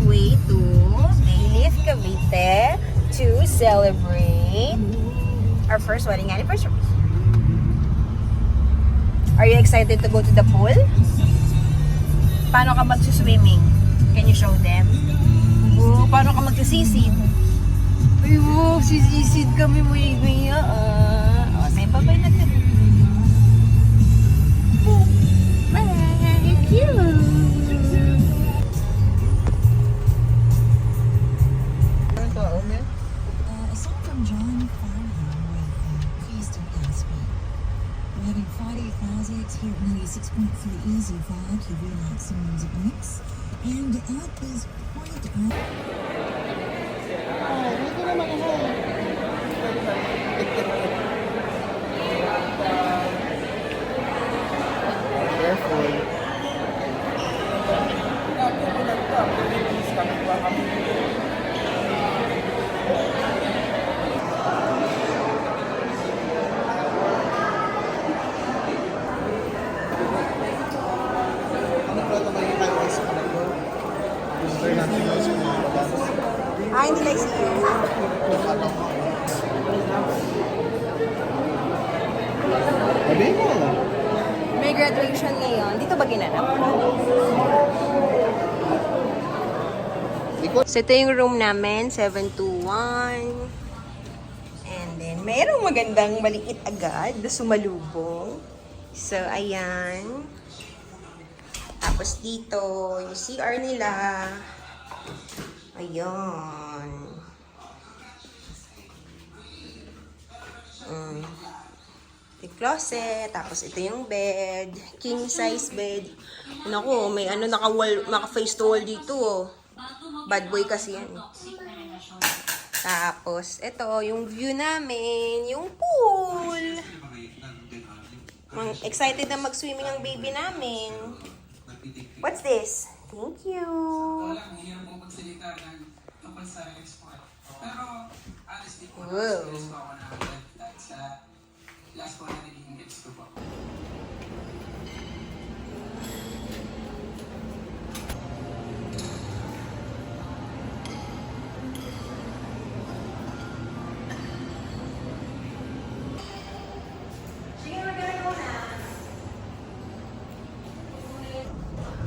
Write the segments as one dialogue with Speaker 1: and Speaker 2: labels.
Speaker 1: way to Bayleaf, Cavite to celebrate our first wedding anniversary. Are you excited to go to the pool? Paano ka magsuswimming? Can you show them? Oo, paano ka magsisisid? Ay, wow, sisisid kami maya-maya. O, say bye-bye na kami. Bye! Cute!
Speaker 2: A song from John Farnham with Feast of Godspeed. We're having Friday classics here at 96.3 Easy Vibe, your relaxing music mix. And at this point,
Speaker 1: Hindi like siya. May graduation ngayon. Dito ba ginanap? So, ito yung room namin, 721. And then, mayroong magandang maliit agad na sumalubong. So, ayan. Tapos dito, yung CR nila. Ayun. Yung closet, tapos ito yung bed, king size bed. Naku, may ano naka-face to wall dito oh. Bad boy kasi yan. Tapos ito yung view namin, yung pool. Excited na mag-swimming ang baby namin. What's this? Thank you. Wow.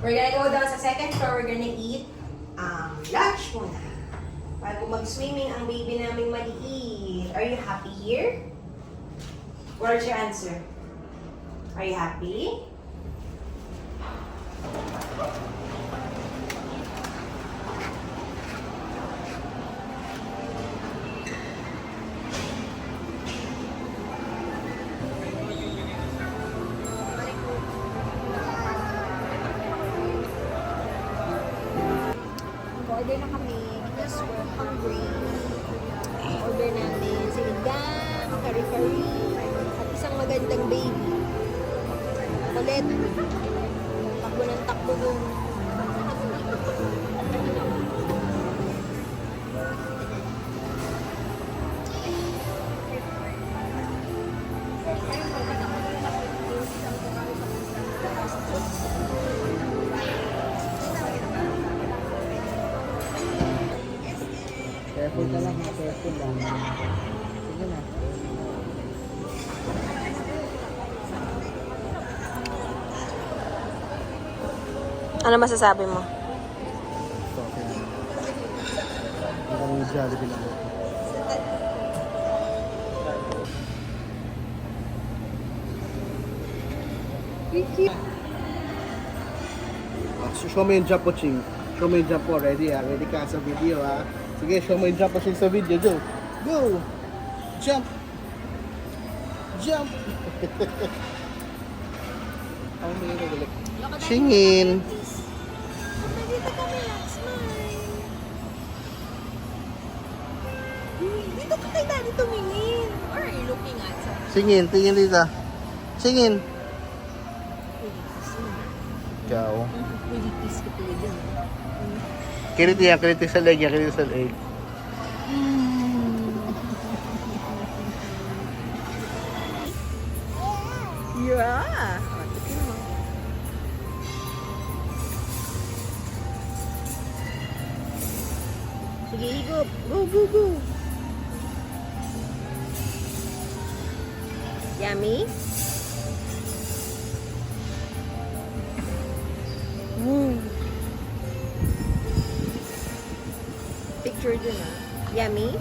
Speaker 1: We're gonna go down sa second floor. We're gonna eat lunch muna. Bago mag-swimming ang baby naming maliit. Are you happy here? What's your answer? Are you happy? Order na kami because we're hungry. Order natin sinigang, kari-kari, at isang magandang baby. Kulit. Takbo ng takbo yung...
Speaker 3: Careful ka lang ha, careful lang. Sige na.
Speaker 1: Ano masasabi mo?
Speaker 3: Ito, okay na. Parang yung Jollibee lang. Show mo yung jump po, Ching. Show mo yung jump po. Ready ha? Ready ka sa video ha? Sige, show mo yung jump po, Ching, sa video. Go! Go! Jump! Jump! Ang mga nagalik. Chingin!
Speaker 1: Dito kami lang, smile. Dito ka kay daddy tumingin. Or are you looking at something?
Speaker 3: Singin, tingin dito. Singin! Ikaw.
Speaker 1: Nilipis ko talaga.
Speaker 3: Kiliti yan, kiliti sa leg yan, kiliti sa leg.
Speaker 1: Yeah. Tikin mo. Sige, higop. Go, go, go. Yummy? Picture dun ah. Yummy?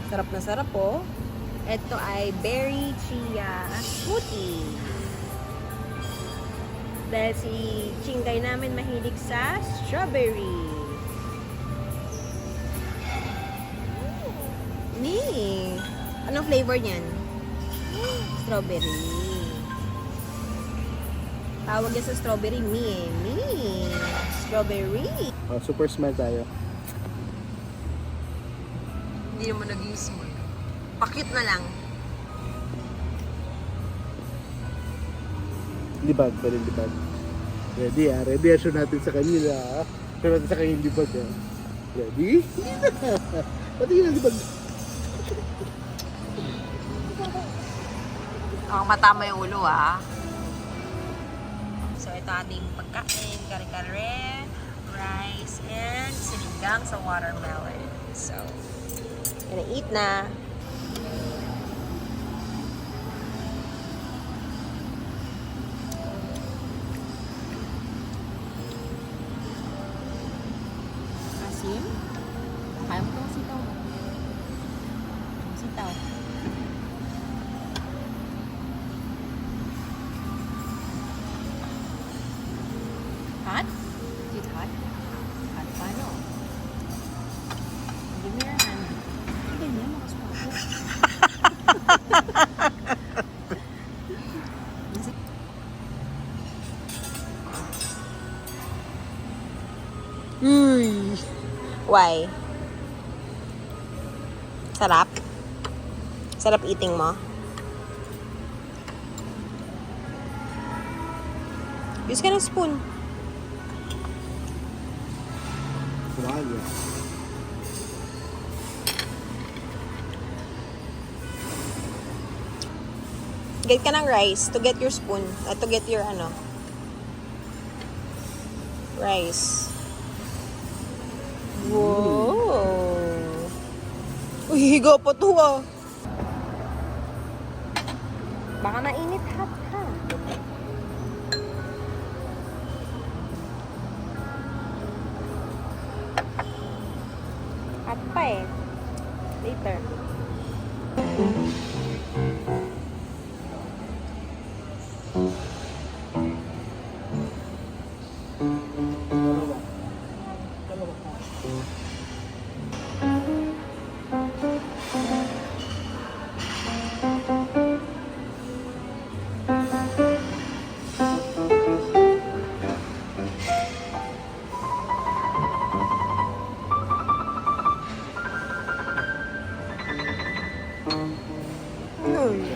Speaker 1: Sarap na sarap po. Ito ay berry chia smoothie. Dahil si Chingay namin mahilig sa strawberry. Nee. Anong flavor niyan? Strawberry. Tawag yan sa strawberry, me. Strawberry.
Speaker 3: Oh, super smell tayo.
Speaker 1: Hindi naman naging small. Pakit na lang.
Speaker 3: Libag, pero libag. Ready ah, ready ah. Show natin sa kanila ah. Show natin sa kanila yung libag ah. Ready? Pati yung libag.
Speaker 1: Ang matama yung ulo ah. So ito ating pagkain, kare-kare, rice, and sinigang sa watermelon. So, gonna eat na. Asim? Kaya mo itong sitaw mo. Sitaw. Hot? Is it hot? Hot pa, no? Give me your hand. Ganyan, makaspapo. Why? Sarap? Sarap eating mo? Use ka ng spoon.
Speaker 3: Wow.
Speaker 1: Get ka ng rice to get your spoon. To get your rice. Wow. Uy, higa pa to ah. Baka mainit hot ha. Hot pa eh. Later.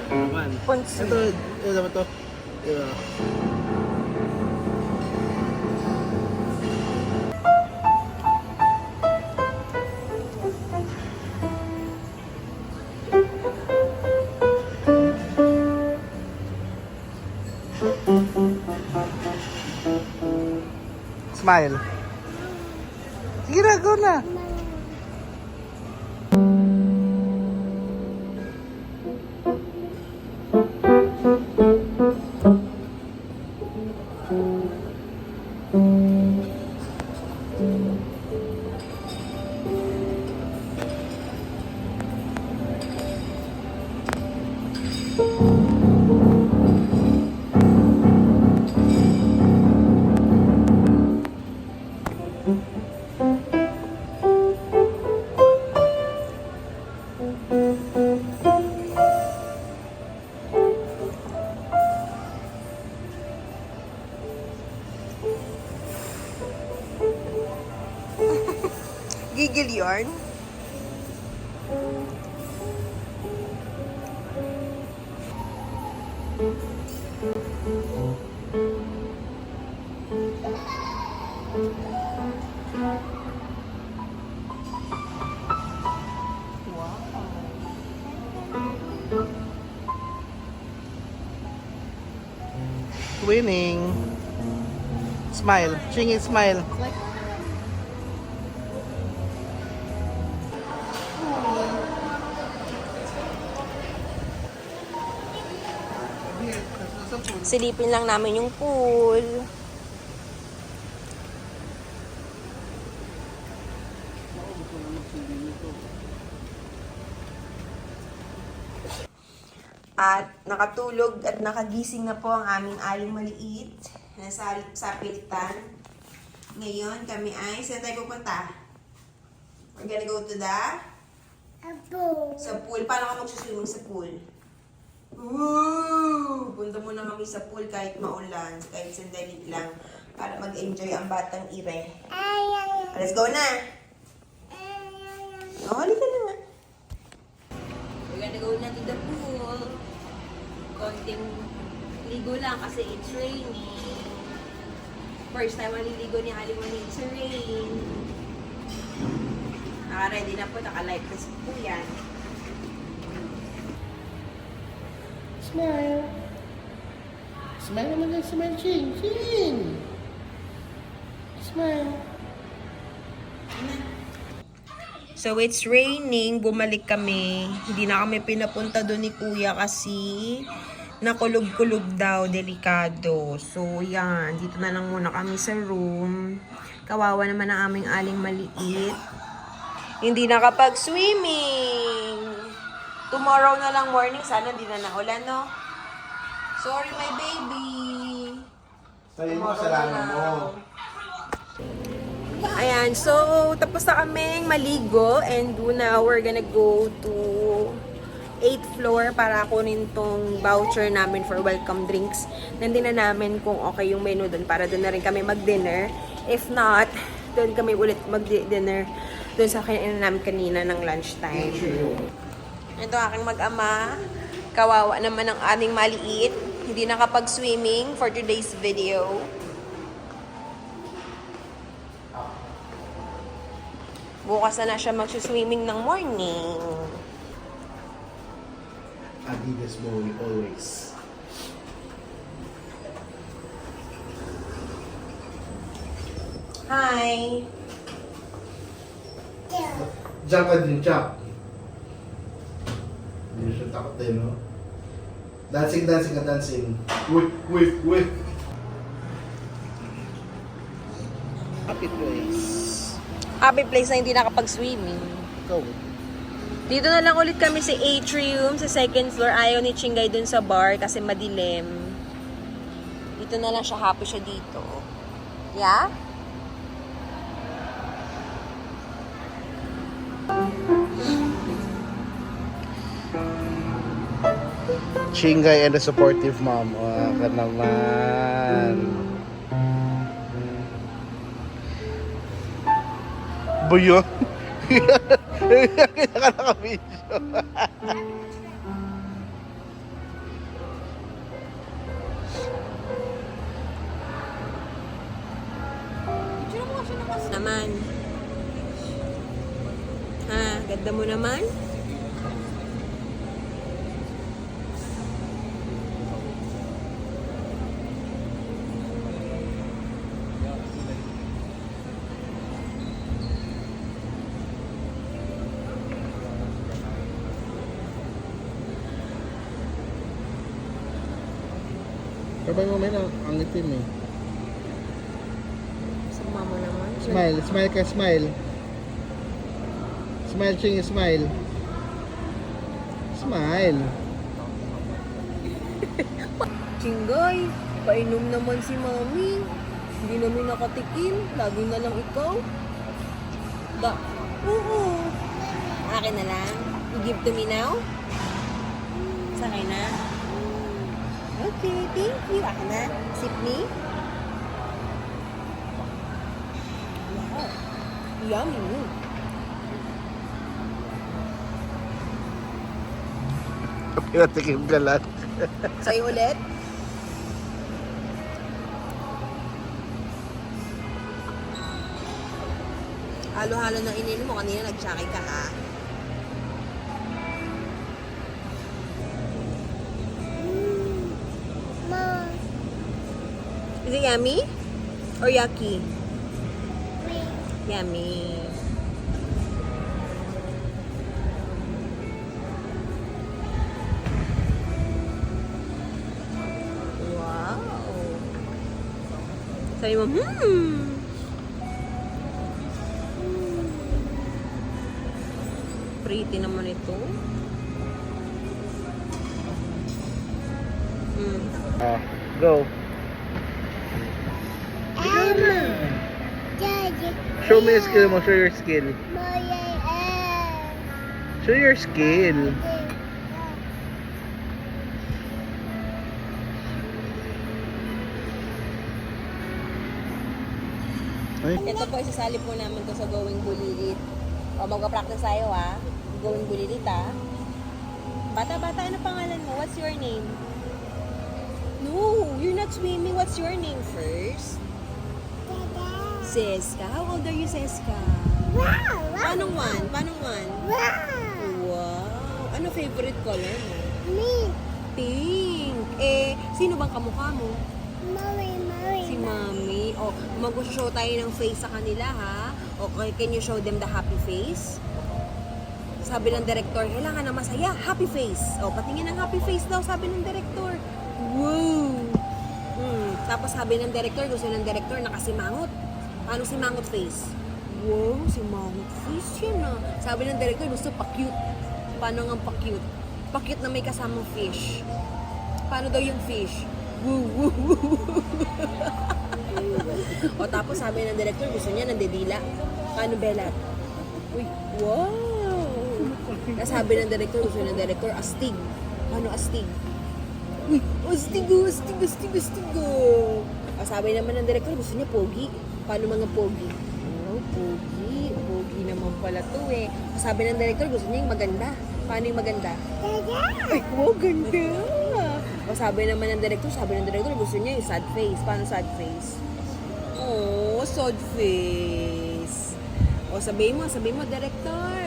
Speaker 3: Naman.
Speaker 1: Ponsi.
Speaker 3: Ito naman to. Ito. Smile. Sige na, go na. Gigil yarn. Wow. winning. Smile. Chingy, smile.
Speaker 1: Silipin lang namin yung pool. At nakatulog at nakagising na po ang aming aling maliit na sa pilitan. Ngayon kami ay, saan tayo pupunta? We're gonna go to the sa pool. Paano ka magsuswimming sa pool? Woo! Punta muna kami sa pool kahit maulan, kahit sandali lang para mag-enjoy ang batang ire. Let's go na! Oh, halika na nga. We're gonna go na to the pool. Konting ligo lang kasi it's raining. First time maliligo ni Aling Manil sa rain. Naka-ready na po, naka-life vest po yan.
Speaker 3: Smile. Smile naman lang, smile, Ching. Ching! Smile.
Speaker 1: So it's raining, bumalik kami. Hindi na kami pinapunta doon ni Kuya kasi nakulog-kulog daw, delikado. So yan, dito na lang muna kami sa room. Kawawa naman ang aming aling maliit. Hindi nakapag-swimming. Tomorrow na lang morning, sana hindi na naulan, no? Sorry, my baby.
Speaker 3: Sabi mo, kasalanan mo.
Speaker 1: Ayan, so tapos na kaming maligo and now we're gonna go to 8th floor para kunin tong voucher namin for welcome drinks. Nandun na namin kung okay yung menu doon para doon na rin kami mag-dinner. If not, doon kami ulit mag-dinner doon sa kainan namin kanina ng lunchtime. Ito aking mag-ama. Kawawa naman ang aming maliit. Hindi nakapag-swimming for today's video. Bukas na siya mag-swimming ng morning.
Speaker 3: Adidas boy, always.
Speaker 1: Hi!
Speaker 3: Jump ka din, jump. Hindi siya takot din, no? Dancing, dancing ka, dancing. Wait, wait, wait. Happy place.
Speaker 1: Happy place na hindi nakapag-swimming.
Speaker 3: Go.
Speaker 1: Dito na lang ulit kami sa atrium, sa 2nd floor. Ayaw ni Chingay dun sa bar kasi madilim. Dito na lang siya, happy siya dito. Yeah?
Speaker 3: Chingay and a supportive mom. Ka naman. Buyo. Kaya ka naka-video.
Speaker 1: Naman. Ha, ganda mo naman.
Speaker 3: Sabay mo may ang itim eh.
Speaker 1: Sama mo naman.
Speaker 3: Smile, smile ka, smile. Smile, Ching, smile. Smile.
Speaker 1: Chingay, painom naman si Mami. Hindi namin nakatikim. Lagi na lang ikaw. Oo. Akin na lang. You give to me now? Sakay na? Okay, thank you. Akin na. Sip me. Wow. Yummy.
Speaker 3: Pinatikim ka lang.
Speaker 1: Sa'yo ulit? Halo-halo na ininom mo. Kanina nag-shaki ka, ha? Is it yummy? Or yucky? Yummy. Wow. Sabi mo, Pretty naman ito.
Speaker 3: Go. Show me your skill mo. Show your skill. Show your skill. Ay.
Speaker 1: Ito po, isasali po namin to sa Going Bulilit. O, magpa-practice tayo ha. Going Bulilit ha. Bata-bata, ano pangalan mo? What's your name? No, you're not swimming. What's your name first? Seska. How old are you, Seska? Paano one? Paano one? Wow. Ano favorite color mo? Pink. Eh, sino bang kamukha mo? Si Mommy. O, mag-show tayo ng face sa kanila, ha? Okay, can you show them the happy face? Sabi ng director, kailangan na masaya, happy face. O, patingin ng happy face daw, sabi ng director. Wow! Tapos sabi ng director, gusto ng director nakasimangot. Paano si mangot face? Wow, si mangot face yan ah. Sabi ng director, gusto pa-cute. Paano nga pa-cute? Pa-cute na may kasamang fish. Paano daw yung fish? Woo, woo, woo. O tapos sabi ng director, gusto niya nandidila. Paano Bella? Uy, wow! Sabi ng director, gusto ng director, astig. Paano astig? Uy, astig, astig, astig, astig. O sabi naman ng director, gusto niya pogi. Paano mga pogi? Oh, pogi. Pogi naman pala to eh. Sabi ng director, gusto niya yung maganda. Paano yung maganda? Ay, wow, ganda! O sabi naman ng director, gusto niya yung sad face. Paano sad face? Oh, sad face. O sabihin mo, director,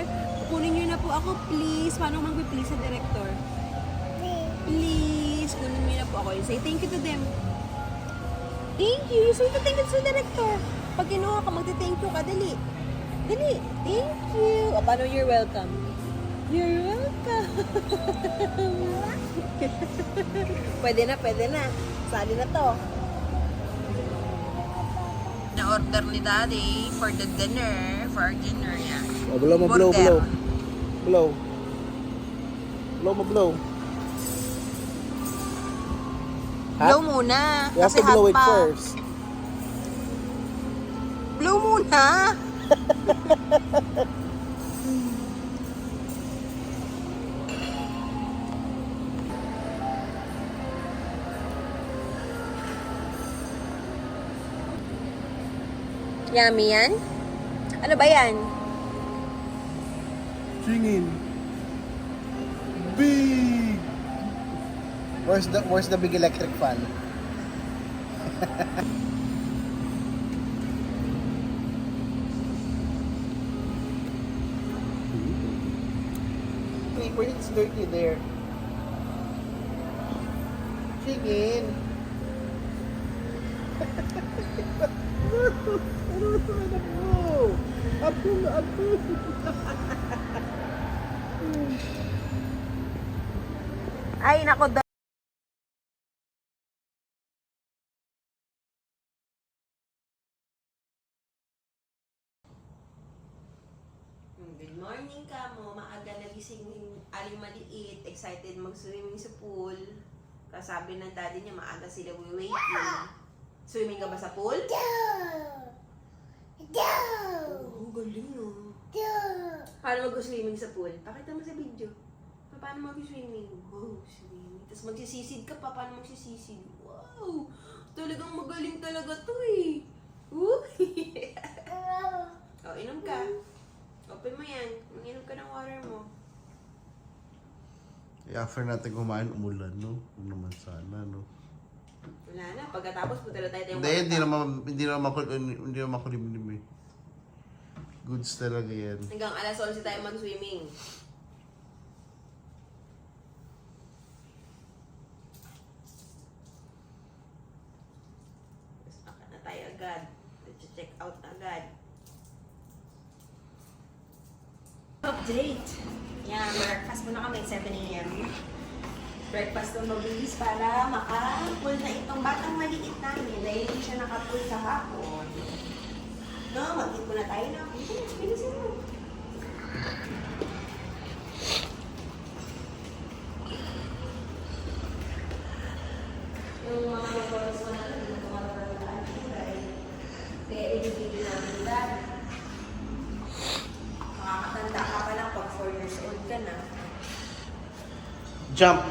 Speaker 1: kunin niyo na po ako, please. Paano mag-please sa director? Please, kunin niyo na po ako. Say thank you to them. Thank you. You say thank you to the director. Pag kinuha ka, magti-thank you ka. Dali. Dali. Thank you. O, paano you're welcome? You're welcome. Pwede na. Sali na to. Na-order ni Daddy for the dinner. For our dinner, yan.
Speaker 3: Oh, blow mo, blow, blow. Blow. Blow mo, blow.
Speaker 1: Blow muna.
Speaker 3: You have
Speaker 1: Kasi
Speaker 3: to blow
Speaker 1: hot
Speaker 3: it
Speaker 1: pa.
Speaker 3: first.
Speaker 1: Blow muna. Yummy yan? Ano ba yan?
Speaker 3: Singin. Big. Where's the big electric fan? Paper, it's dirty there. Chicken. Apo.
Speaker 1: Ay, nako. Good morning ka mo. Maaga nagising yung aling maliit. Excited mag-swimming sa pool. Kasabi ng daddy niya, maaga sila waiting. Swimming ka ba sa pool? Oh, galing oh. Paano mag-swimming sa pool? Pakita mo sa video. Paano mag-swimming? Wow, swimming. Tapos magsisisid ka pa. Paano magsisisid? Wow! Talagang magaling talaga to eh. Woo! Oh, inom ka. Open mo yan. Inom ka ng water mo.
Speaker 3: After natin kumain, umulan, no? Huwag naman sana, no?
Speaker 1: Wala na. Pagkatapos, punta na tayo
Speaker 3: Hindi naman makulimlim eh. Goods talaga yan.
Speaker 1: Hanggang alas 11 tayo mag-swimming. agad. Check out na agad. Update! Yan, breakfast muna kami, 7 a.m. Breakfast na mabilis para maka-pull na itong batang maliit namin dahil hindi siya naka-pull kahapon. No, mag-eat muna tayo na. Bilisin mo. Yung mga nagbawas mo natin, yung mga nagbawalaan dahil kaya ibibigin namin dahil makakatanda ka pa lang pag 4 years old ka na.
Speaker 3: Jump!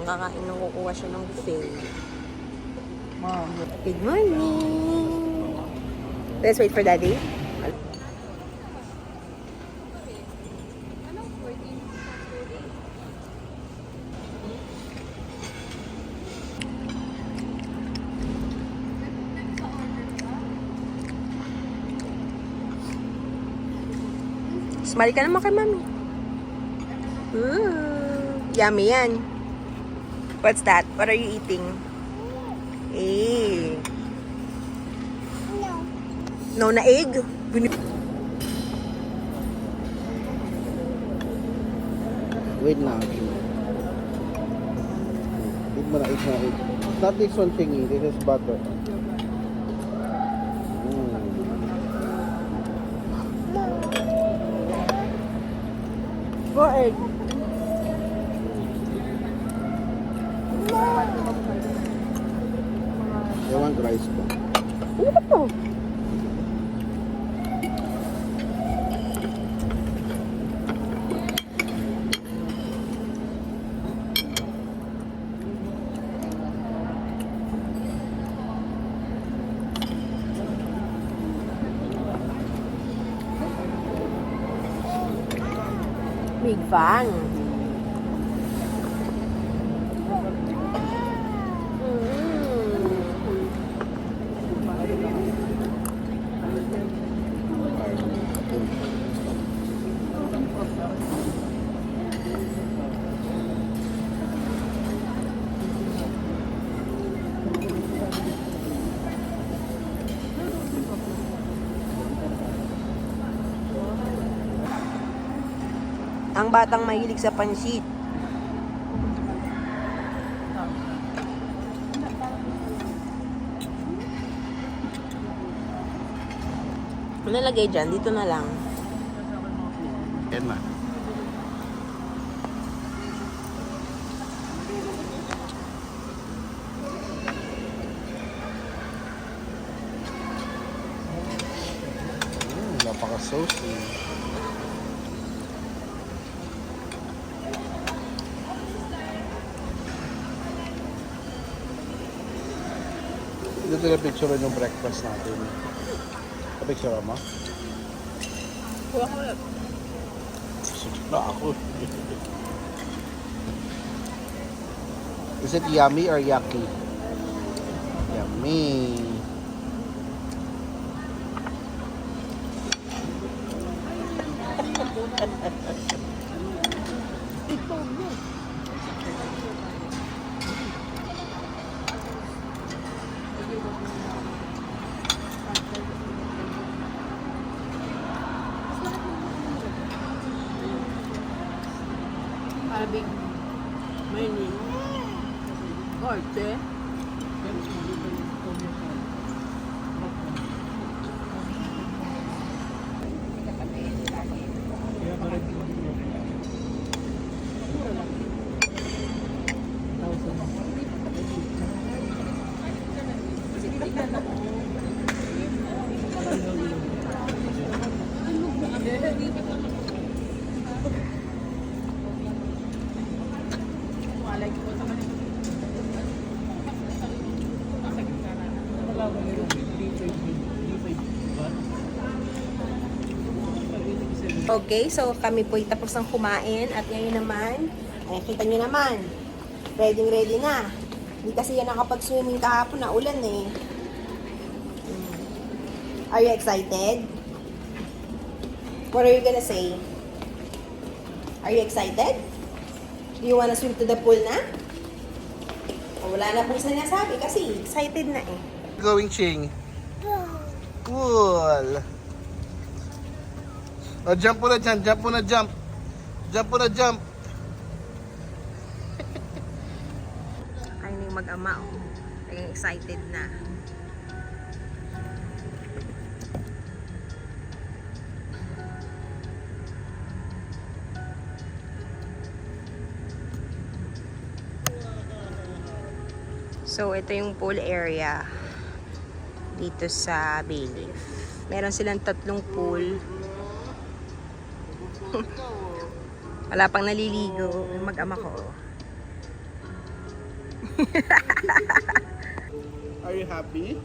Speaker 1: Nakakain nung kukuha siya ng buffet. Good morning! Let's wait for Daddy. Smile ka naman kay Mami. Yummy yan. What's that? What are you eating? Eh. No na egg?
Speaker 3: Wait na. Eat mo na, eat mo na, eat. Not this one thingy, this is butter.
Speaker 1: Go egg.
Speaker 3: I want rice po.
Speaker 1: Ano ba to? Big fan. Ang batang mahilig sa pansit. Ano nalagay dyan? Dito na lang.
Speaker 3: Yan na. Napaka-saucy. Dito na picture yung breakfast natin. Picture mo?
Speaker 1: Kuha ko lang.
Speaker 3: Na ako. Is it yummy or yucky? Yummy.
Speaker 1: Big mini. Arte. Okay, so kami po tapos ng kumain at ngayon naman, ay kita nyo naman, ready na. Hindi kasi yan nakapag-swimming kahapon na ulan eh. Are you excited? What are you gonna say? Are you excited? Do you wanna swim to the pool na? Wala na pong sinasabi kasi excited na eh.
Speaker 3: Going, Ching. Cool. Oh, jump muna dyan. Jump muna, jump. Jump muna, jump.
Speaker 1: Ay, yung mag-ama. Oh. Naging excited na. So, ito yung pool area dito sa Bayleaf. Meron silang 3 pool. Wala pang naliligo. Yung mag-ama ko.
Speaker 3: Are you happy?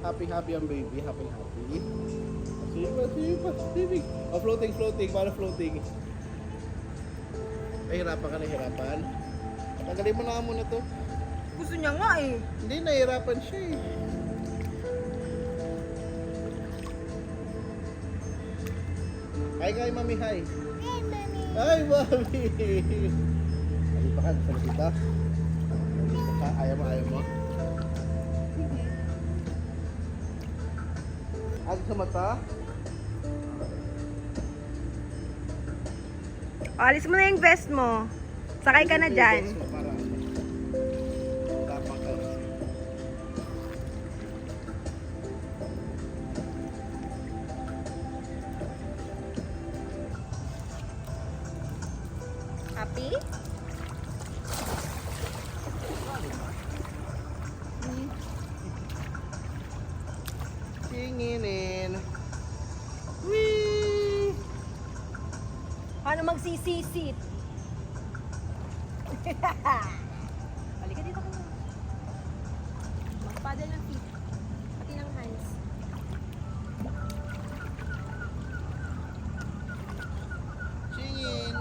Speaker 3: Happy ang baby. Happy. Swimming. Oh, floating. Para floating. Ay, hirapan ka na hirapan. Tanggalin mo na nga muna to.
Speaker 1: Gusto niya nga eh.
Speaker 3: Hindi, nahirapan siya eh. Hi kay mami, hi. Hi, mami. Ay, baka gusto na kita. Ayaw mo. Agad sa mata.
Speaker 1: Alis mo na yung vest mo. Sakay ka na dyan.
Speaker 3: Tapang ka.
Speaker 1: Happy?
Speaker 3: Tinginin. Whee!
Speaker 1: Paano magsisisit? Halika dito ka na. Magpaddle ng feet. Pati ng hands.
Speaker 3: Tingin.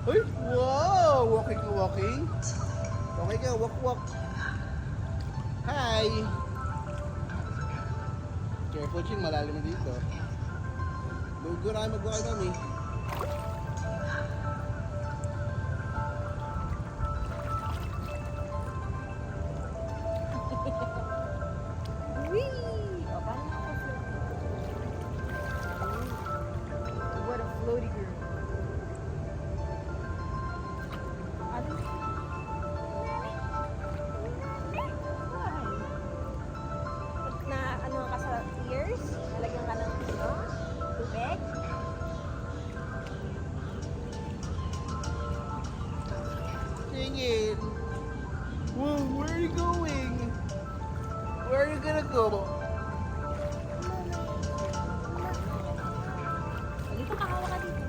Speaker 3: Uy! Wow! Walking. Okay ka, walk. Hi! Careful, Ching. Malalim dito. Lugo na kayo mag-walk kami.
Speaker 1: Whee! O, paano makaka-float? What a floaty girl. Ano? Na ano ka sa ears? Nalagyan ka ng tubig?
Speaker 3: Tingin. Whoa, where are you going? Where are you gonna go?
Speaker 1: Dito ka, hawa ka dito.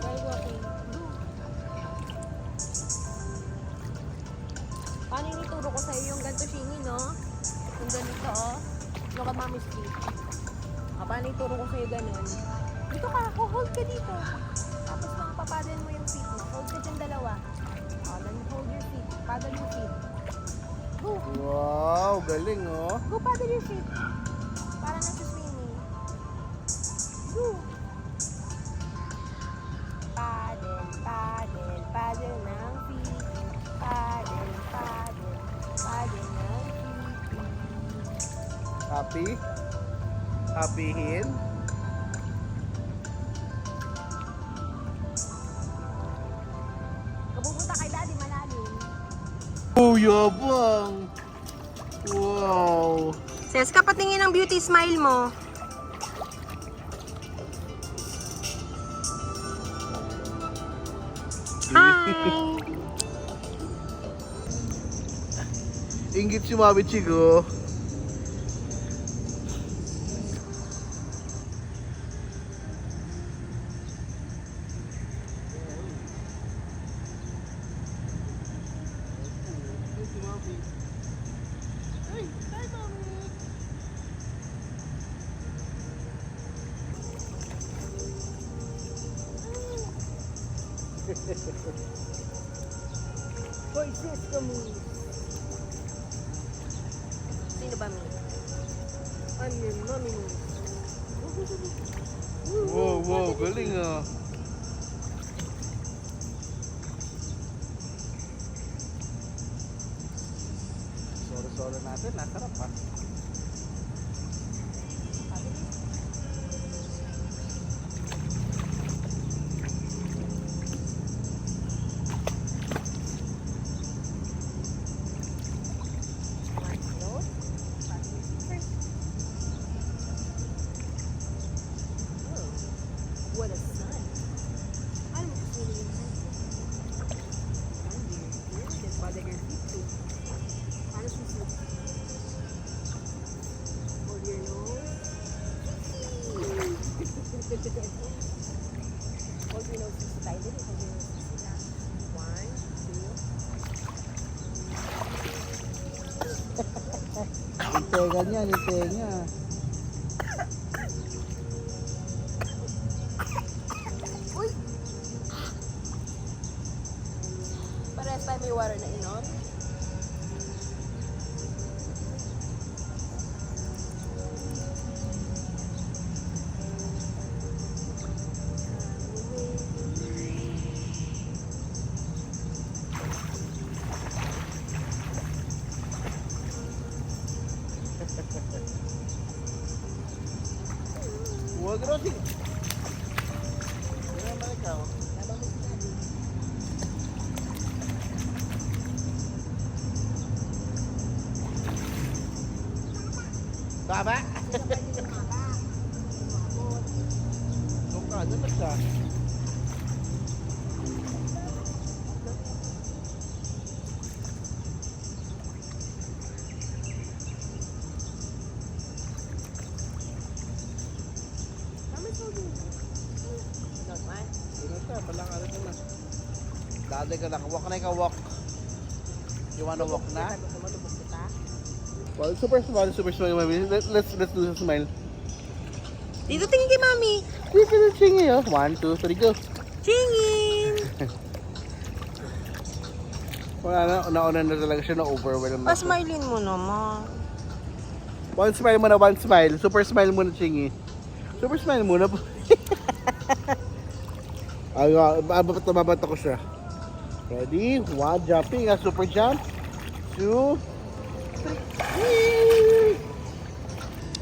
Speaker 1: While walking. Go. Paano yung ituro ko sa'yo yung ganito shingi, no? Yung ganito, oh. Look at mommy's feet. Paano ituro ko sa'yo ganun? Dito ka, hold ka dito. Tapos lang papadal mo yung feet mo. Hold ka dyan dalawa. Then hold your feet. Paddle your feet. Go.
Speaker 3: Wow, galing oh.
Speaker 1: Go paddle your feet. Para na sa swimming. Go. Paddle ng feet. Paddle ng feet.
Speaker 3: Happy? Happyhin?
Speaker 1: Kapupunta kay daddy malalim.
Speaker 3: Oh, yabang! Wow!
Speaker 1: Ses, kapatingin ang beauty smile mo. Hi!
Speaker 3: Inggit si Mami Chigo.
Speaker 1: Hoy, sis, kami. Sino ba, Mi? Ano yun, mami mo?
Speaker 3: Wow, wow, galing ah. Solo-solo natin, nasarap ah.
Speaker 1: What a sun. Alam mo gusto nila yung sun. Then bother your feet too. Paano susunod? Hold your nose. Hold your nose sisi tayo din. Hold your nose sisi na. 1, 2.
Speaker 3: Itenga niya, itenga.
Speaker 1: Uy! Parehas tayo may water na inom.
Speaker 3: Huwag Rosie. Hindi naman ikaw. Baba? Doon ka, doon na siya.
Speaker 1: Don't mind.
Speaker 3: Doon na siya, palakarin mo na. Dati ka na, walk na ikaw, walk. You wanna walk na?
Speaker 1: Gusto mo lubog kita?
Speaker 3: Well, super smile, mami. Let's do the smile.
Speaker 1: Dito tingin kay mami.
Speaker 3: Dito na chingy, oh. 1, 2, 3, go.
Speaker 1: Tingin!
Speaker 3: Wala na, nauna na talaga siya na overwhelmed.
Speaker 1: Pasmilin mo naman.
Speaker 3: One smile muna, one smile. Super smile muna, chingy. Super smile muna po. Ay, babata ko siya. Ready? 1, jumping. Super jump. 2, 3.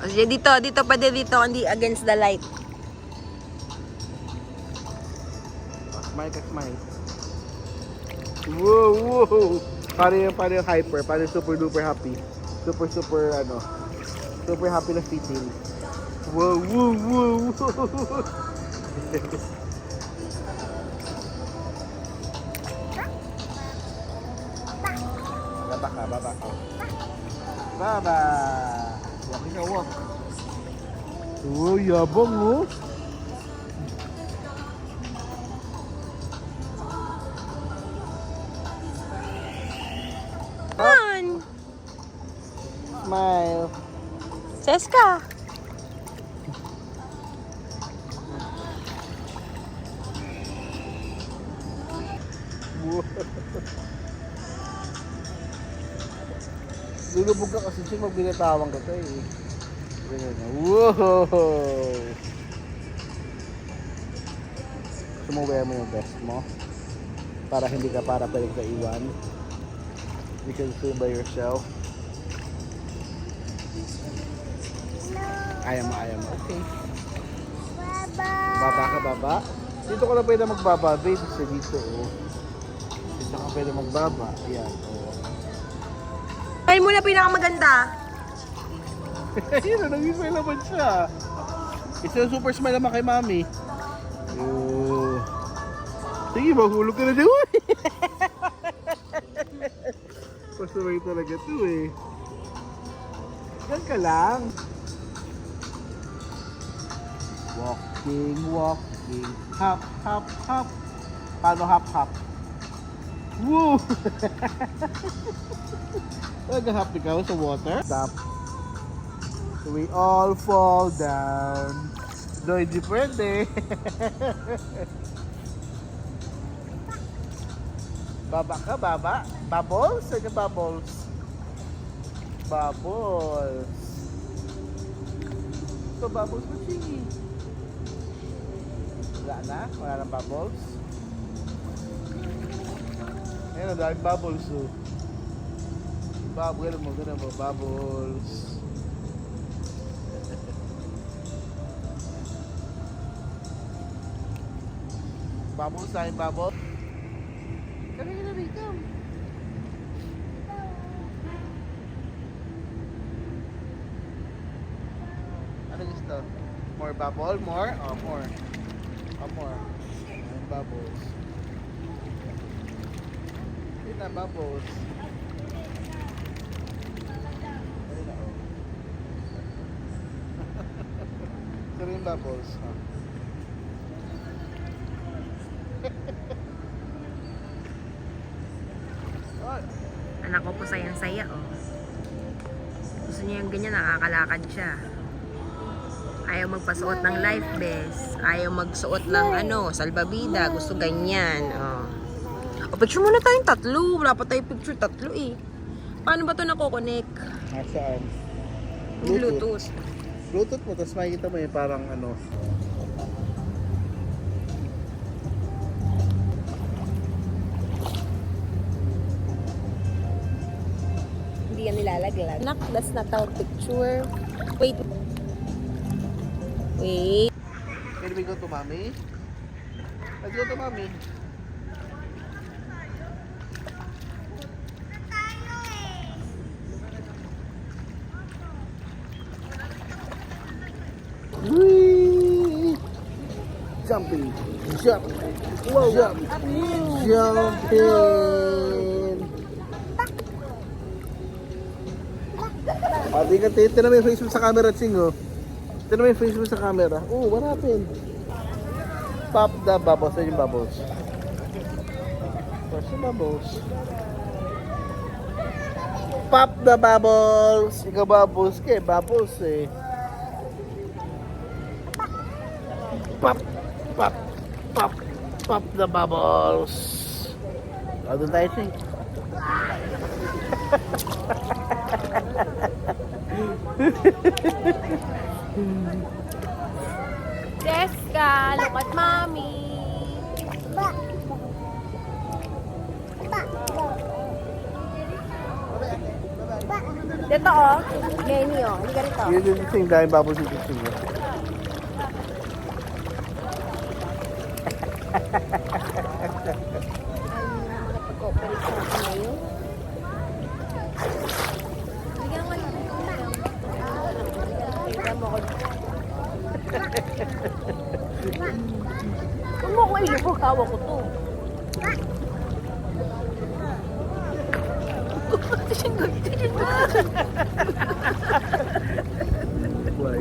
Speaker 1: O sige, dito, pwede dito, hindi against the light.
Speaker 3: Smile ka, smile. Wow, wow. Paano yung hyper? Paano yung super duper happy? Super happy na feeling. Wow, wow, wow, wow. Baba ka, baba ka. Baba! Walk ka, walk. Oh, yabang oh.
Speaker 1: On!
Speaker 3: Smile.
Speaker 1: Seska!
Speaker 3: Lulubog ka kasi siya magbinatawang ka tayo eh. Ganyan na. Wow! Sumuwi mo yung best mo. Para hindi ka pwede ka iwan. You can swim by yourself. Ayaw mo. Okay. Baba ka, baba. Dito ka na pwede magbaba, babe. Kasi dito, oh. Dito ka pwede magbaba. Ayan, oh.
Speaker 1: Ay mo na pinakamaganda.
Speaker 3: Ayun, nag-smile naman siya. Isa yung super smile naman kay mami. Oh. Sige, mahulog ka na dyan. Pasaway talaga to eh. Diyan ka lang. Walking. Hop. Paano hop? Woo! Nag-hop ikaw sa water. Stop. We all fall down. No, hindi pwede. Baba ka, baba. Bubbles? Ano bubbles? Bubbles. Ito bubbles mo, sige. Wala na? Wala nang bubbles? Ayan, ang daming bubbles. Oh. Ganun mo, bubbles. Bubbles na yung bubbles. Kami ka na rito. Ano gusto? More bubble? More? Oh, more. Oh, more. Ayan, bubbles. Yun na, bubbles. Ayun na, oh. Ito rin yung bubbles. Oh.
Speaker 1: Anak ko po sayang-saya, oh. Gusto niya yung ganyan, nakakalakad siya. Ayaw magpasuot ng life vest. Ayaw magsuot ng salbabida. Gusto ganyan, oh. O, picture muna tayong tatlo. Wala pa tayong picture tatlo, eh. Paano ba ito nakukonek?
Speaker 3: Nasaan?
Speaker 1: Bluetooth.
Speaker 3: Bluetooth mo, tapos makikita mo yung parang
Speaker 1: Hindi yan nilalaglag. Anak, that's not our picture. Wait. Wait.
Speaker 3: Can we go to mommy? Let's go to mommy. Whee! Jumping, jump, jump, jumping. Pati ka, tinan mo yung face mo sa camera, Ching, oh. Tinan mo yung face mo sa camera. Oh, what happened? Pop the bubbles. Saan yung bubbles? Where's the bubbles? Pop the bubbles! Ikaw bubbles ka eh. Bubbles eh. Pop! Pop! Pop! Pop the bubbles! Doon tayo, Ching.
Speaker 1: Jessica, look at mommy. Dito, oh. Lenny, oh. Hindi ka rito.
Speaker 3: Yun yung Ching. Dahil bubbles yung Ching.
Speaker 1: Nakapag-cooperate sa akin ngayon. Bigyan ko lang. Tignan mo ko. Huwag mo ko ilubog. Hawak ko to.
Speaker 3: Why?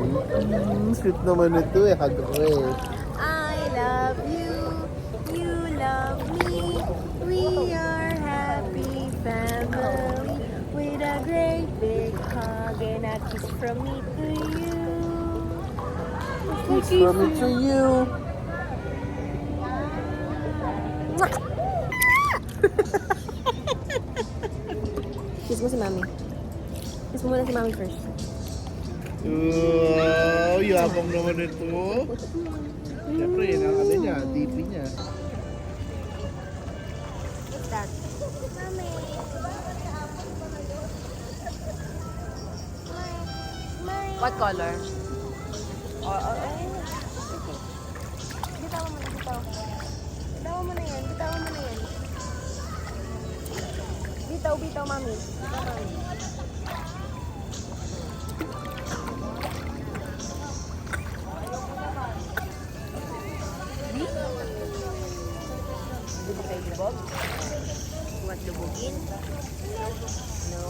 Speaker 3: Sweet naman ito eh. Hug ko eh.
Speaker 1: I love you. You love me. We are happy family. With a great big hug and a kiss from me to you.
Speaker 3: Kiss from me to you.
Speaker 1: Kiss mo si mami. Kiss mo muna si mami first.
Speaker 3: Wow, yabang naman ito. Siyempre, yun ang niya, DP niya.
Speaker 1: What's that? What color? Bitawan mo na, bitawan. Bitawan mo na yan, bitawan mo na yan. Bitaw, bitaw, mami. Bitaw, mami. Hindi ba kayo lubog? Huwag lubugin? No.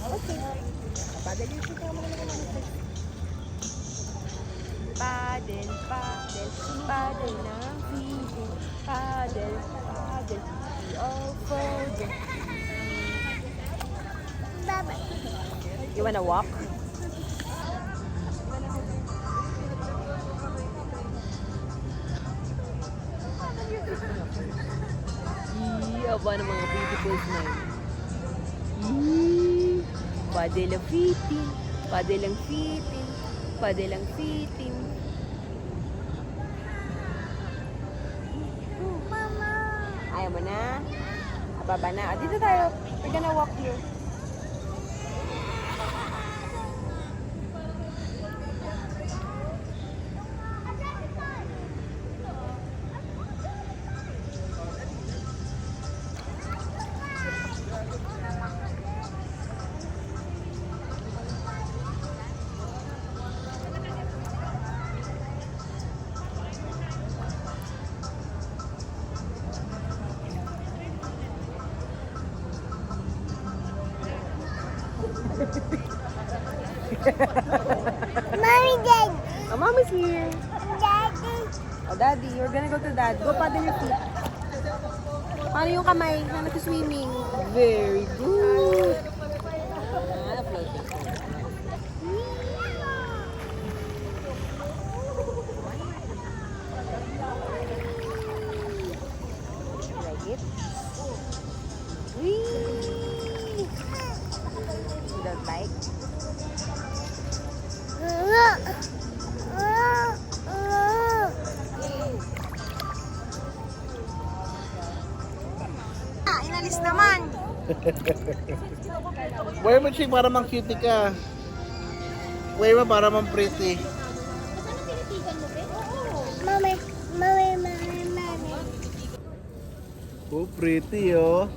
Speaker 1: Okay. Padalin siya mo naman naman. Padel, padel, padel ng feeding. Padel, padel, we all folded. You wanna walk? Aba ng mga beautiful smile. Padel ang fitting, padel ang fitting, padel ang fitting. Ayaw mo na? Ababa na. Ah, dito tayo. We're gonna walk here.
Speaker 4: Mommy, Dad,
Speaker 1: Oh, mommy's here.
Speaker 4: Daddy.
Speaker 1: Oh, daddy, you're gonna go to dad. Go paddle your feet. Paano yung kamay na nag-swimming? Very good. Ah, floating. Like it? Whee! You don't like? Ah, inalis naman.
Speaker 3: Way mo siya para mang cutie ka. Way mo para mang pretty.
Speaker 4: Mommy, mommy, mommy, mommy.
Speaker 3: Oh, pretty oh.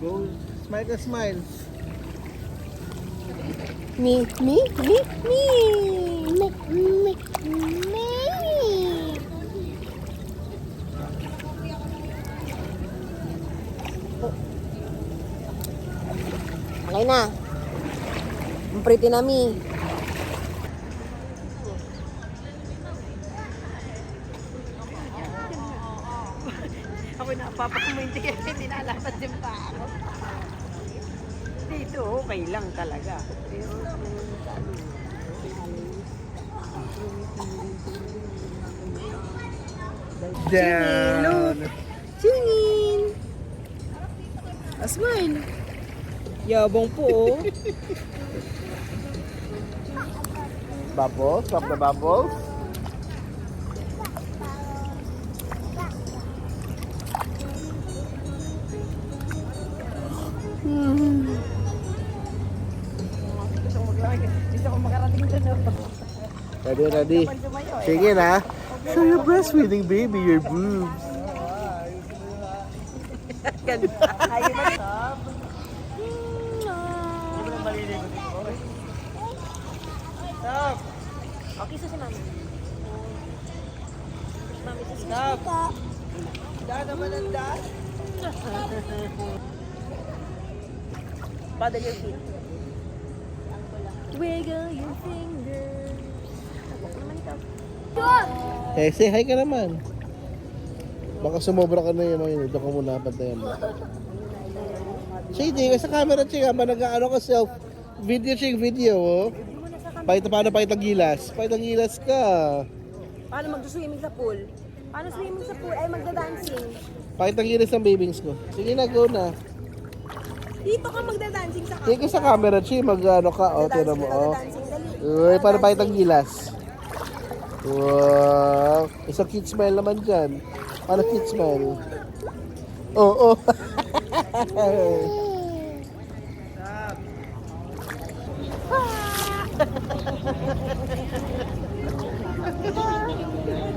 Speaker 3: Go, smile ka, smile.
Speaker 1: Me.
Speaker 4: Me, me, me.
Speaker 1: Okay na. Ang pretty na, me. Ako na, papakuminti kaya hindi nalapat din pa ako. Dito, okay lang talaga. Pero,
Speaker 3: Down.
Speaker 1: Tingin! A smile. Yabang po, oh.
Speaker 3: Bubbles, pop the bubbles.
Speaker 1: Dito ako makarating doon.
Speaker 3: Ready, ready. Sige na. Show your breastfeeding baby your boobs.
Speaker 1: Ganda. Ayun na.
Speaker 3: Stop!
Speaker 1: Okay, so si mami. Mami, so si
Speaker 3: Stop! Dad naman ang dad.
Speaker 1: Paddle your feet. Wiggle your fingers. Tabok naman ikaw.
Speaker 3: Eh, say hi ka naman. Baka sumobra ka na yung mga yun. Doon ka muna, pantayan mo. Shady, sa camera, chick, ba nag-ano ka self? Video, oh. Paano pakitang gilas? Pakitang gilas ka.
Speaker 1: Paano mag-swimming sa pool? Paano swimming sa pool? Ay, magda-dancing.
Speaker 3: Pakitang gilas ng babies ko. Sige na, go na.
Speaker 1: Dito ka magda-dancing sa
Speaker 3: Sige ka sa camera, chick, mag-ano ka, oh, tira mo, oh.
Speaker 1: Dancing, dali.
Speaker 3: Uy, paano pakitang gilas? Wow. Isang cute smile naman dyan. Paano cute smile? Oh, oh.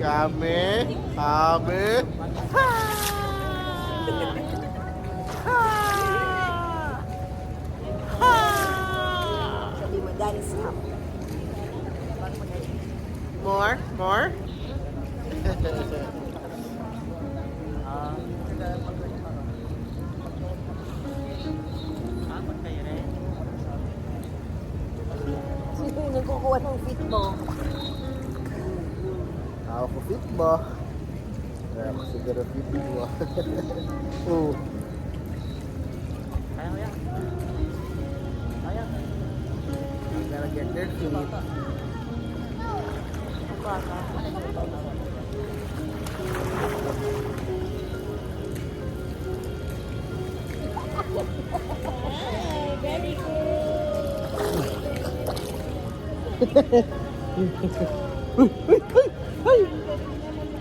Speaker 3: Kami,
Speaker 1: Sabi mo, dance up.
Speaker 3: more.
Speaker 1: Sino yung nagkukuha ng fit mo?
Speaker 3: Ako fit mo. Kaya ako siguro fit mo. Oh. Gotta get their feet.
Speaker 4: Very good.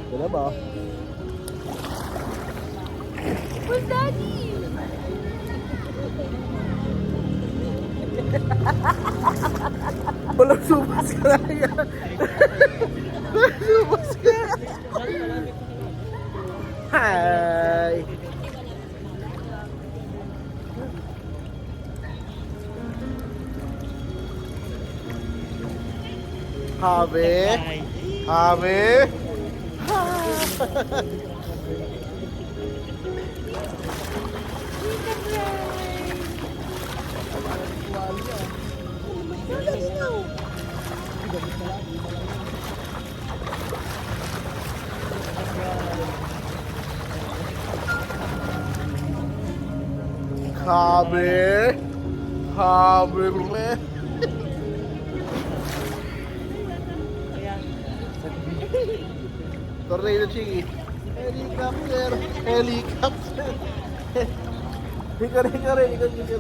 Speaker 3: Wala ba?
Speaker 1: Where's Daddy?
Speaker 3: Balasubas ka na yan. Balasubas ka. Hi. Habe. Habe. Habe. Habe. Tornado Chigi. Helicopter. Helicopter. Hika rin.
Speaker 1: Helicopter.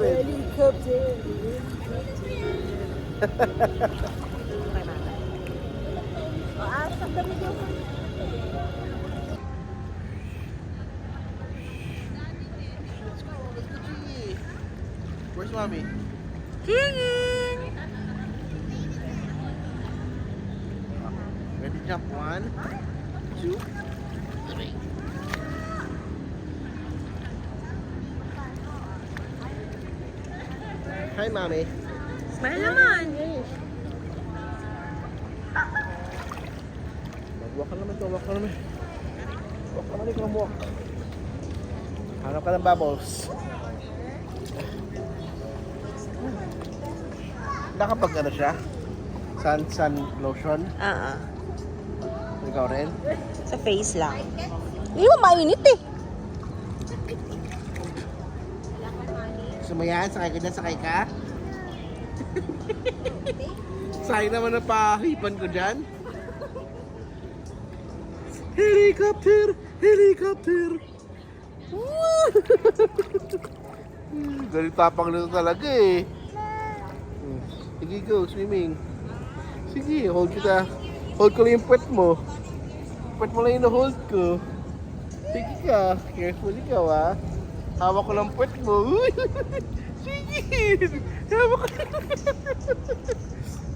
Speaker 3: Let's go, Chigi. Where's mommy?
Speaker 1: Tingin!
Speaker 3: Ready, jump. 1, 2, 3. Hi, mommy.
Speaker 1: Smile naman.
Speaker 3: Mag-walk ka naman to, walk ka naman. Walk ka naman, ikaw walk. Hanap ka ng bubbles. Nakapag ano siya? Sun lotion? Ikaw rin?
Speaker 1: Sa face lang. Hindi mo mainit eh.
Speaker 3: Gusto mo yan? Sakay ka dyan, sakay ka? Sayang naman ang pahipan ko dyan. Helicopter! Helicopter! Ganito tapang nito talaga eh. Sige, go, swimming. Sige, hold kita. Hold ko lang yung puwet mo. Puwet mo lang yung hold ko. Sige ka, careful ikaw ha. Hawak ko lang puwet mo. Uy! Sige! Hawak ko.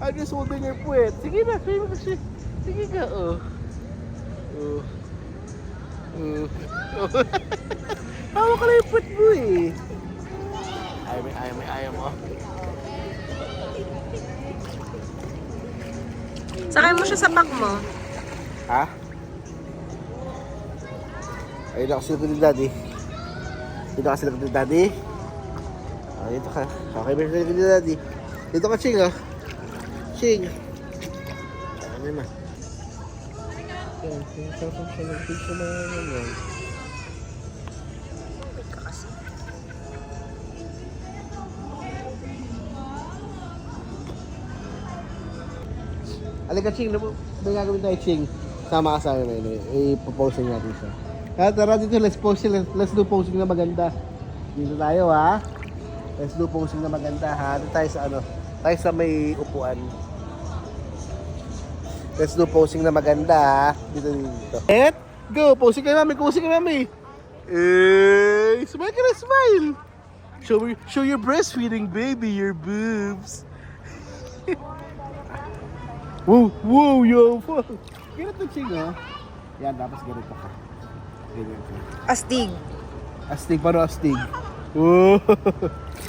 Speaker 3: I'm just holding your puwet. Sige na, swim ka siya. Sige ka, oh. Oh. Oh. Hawak ko lang yung puwet mo eh. Ayaw mo.
Speaker 1: Sakay mo siya sa back mo.
Speaker 3: Ha? Ayun ako sila ni Daddy. Dito ka sila ni Daddy. Ah, dito ka. Okay, may sila ni Daddy. Dito ka, Ching, ah. Ching. Ano na? Yan, yung cellphone siya. Nag-picture mo yan. Alika, Ching. May gagawin tayo, Ching. Sama ka sa amin. I-proposing natin siya. Kaya tara dito, let's do posing na maganda. Dito tayo, ha? Let's do posing na maganda, ha? Dito tayo sa ano? Tayo sa may upuan. Let's do posing na maganda, ha? Dito. Let's go! Posing kay mami! Posing kay mami! Smile ka na, smile! Show your breastfeeding baby, your boobs. Wow, yo! Ganito, Ching, ha? Yan, tapos ganito ka. Ganyan ka.
Speaker 1: Astig.
Speaker 3: Astig, paano astig? Oh.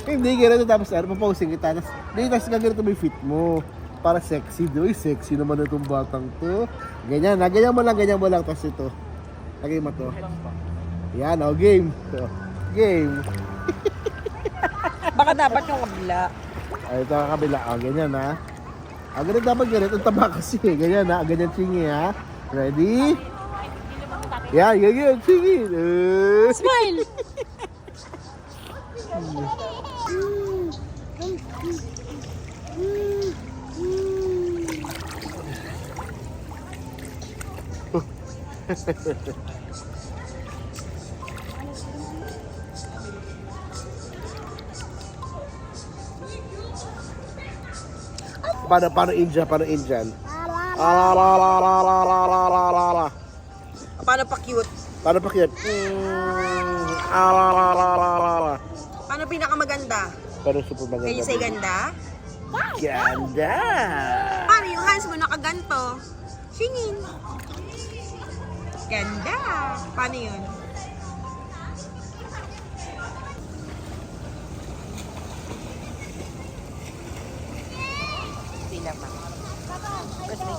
Speaker 3: Hindi, ganito tapos ano, papausing kita. Tapos ganito mo yung fit mo. Para sexy. Uy, sexy naman na itong batang to. Ganyan, ganyan mo lang. Tapos ito. Lagay mo to. Yan, oh, game. So, game.
Speaker 1: Baka dapat yung kabila.
Speaker 3: Ay, ito ang kabila. Oh, ganyan, ha. Ganyan dapat ganito. Ang taba kasi. Ganyan, ha. Ganyan, Chingy, ha. Ready? Yan, ganyan, Chingy.
Speaker 1: Smile!
Speaker 3: Paano Indian? Paano Indian?
Speaker 1: Paano pa cute?
Speaker 3: Paano pa cute?
Speaker 1: Paano pinakamaganda?
Speaker 3: Pero super maganda.
Speaker 1: Can you say ganda?
Speaker 3: Ganda!
Speaker 1: Paano yung hands mo nakaganto? Singin. Ganda. Paano yun? Sila pa. Kasi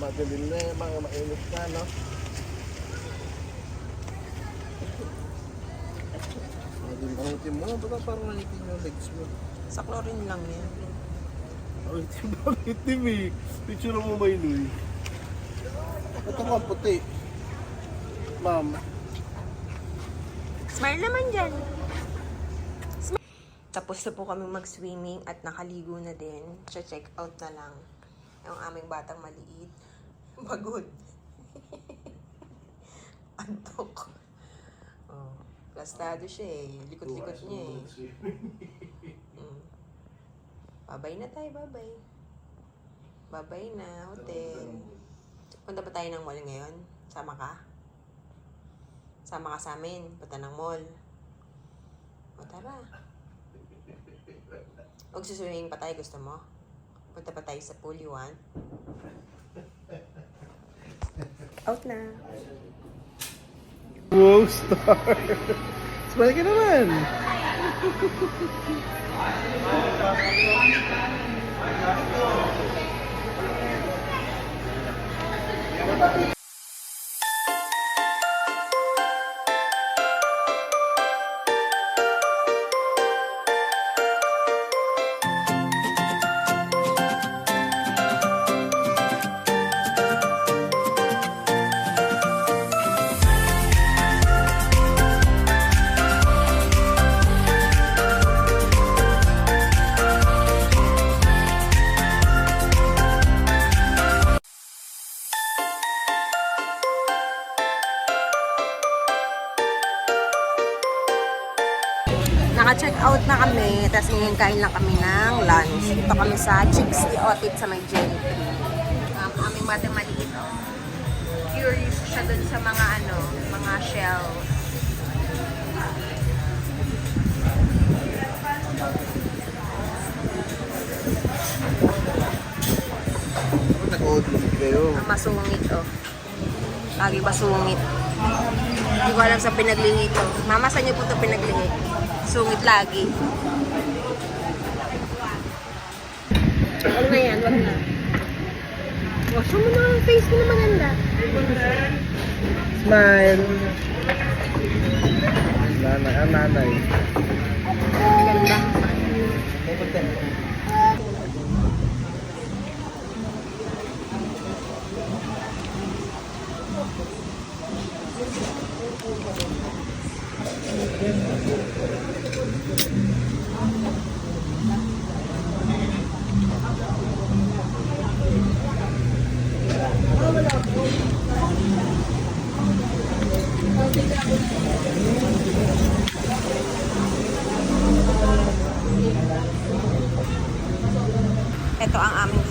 Speaker 3: Madilim na yung mga mainit na, no? Madilim ang itim mo. Baka parang nangitim yung legs mo.
Speaker 1: sa chlorine lang yan.
Speaker 3: Ang itim na ang itim eh. Picture mo ba yun, Ito ka puti. Ma'am.
Speaker 1: Smile naman dyan. Tapos na po kami mag-swimming at nakaligo na din. Check out na lang. Yung aming batang maliit. Pagod. Antok. Oh, plastado siya eh. Likot-likot niya eh. Babay na tayo, babay. Babay na, hotel. Punta ba tayo ng mall ngayon? Sama ka? Sama ka sa amin. Punta ng mall. O tara. Magsuswimming pa tayo, gusto mo? Punta pa tayo sa pool, you want? Out na.
Speaker 3: Wow, star! Smile ka naman!
Speaker 1: Naka-check out na kami, tapos ngayon kain lang kami ng lunch. Ito kami sa Chicks ni Otit sa may Jelly Tree. Aming batang maliit, oh. Curious siya dun sa mga mga shell.
Speaker 3: Nag-ODD kayo.
Speaker 1: Ang masungit, oh. Lagi masungit. Hindi ko alam sa pinaglihi ito. Mama, saan niyo po ito pinaglihi? Sungit lagi. Ano na yan? Wag na. Wash mo na ang face mo na maganda.
Speaker 3: Smile! Nanay, ang nanay.
Speaker 1: Ganda. Ito ang aming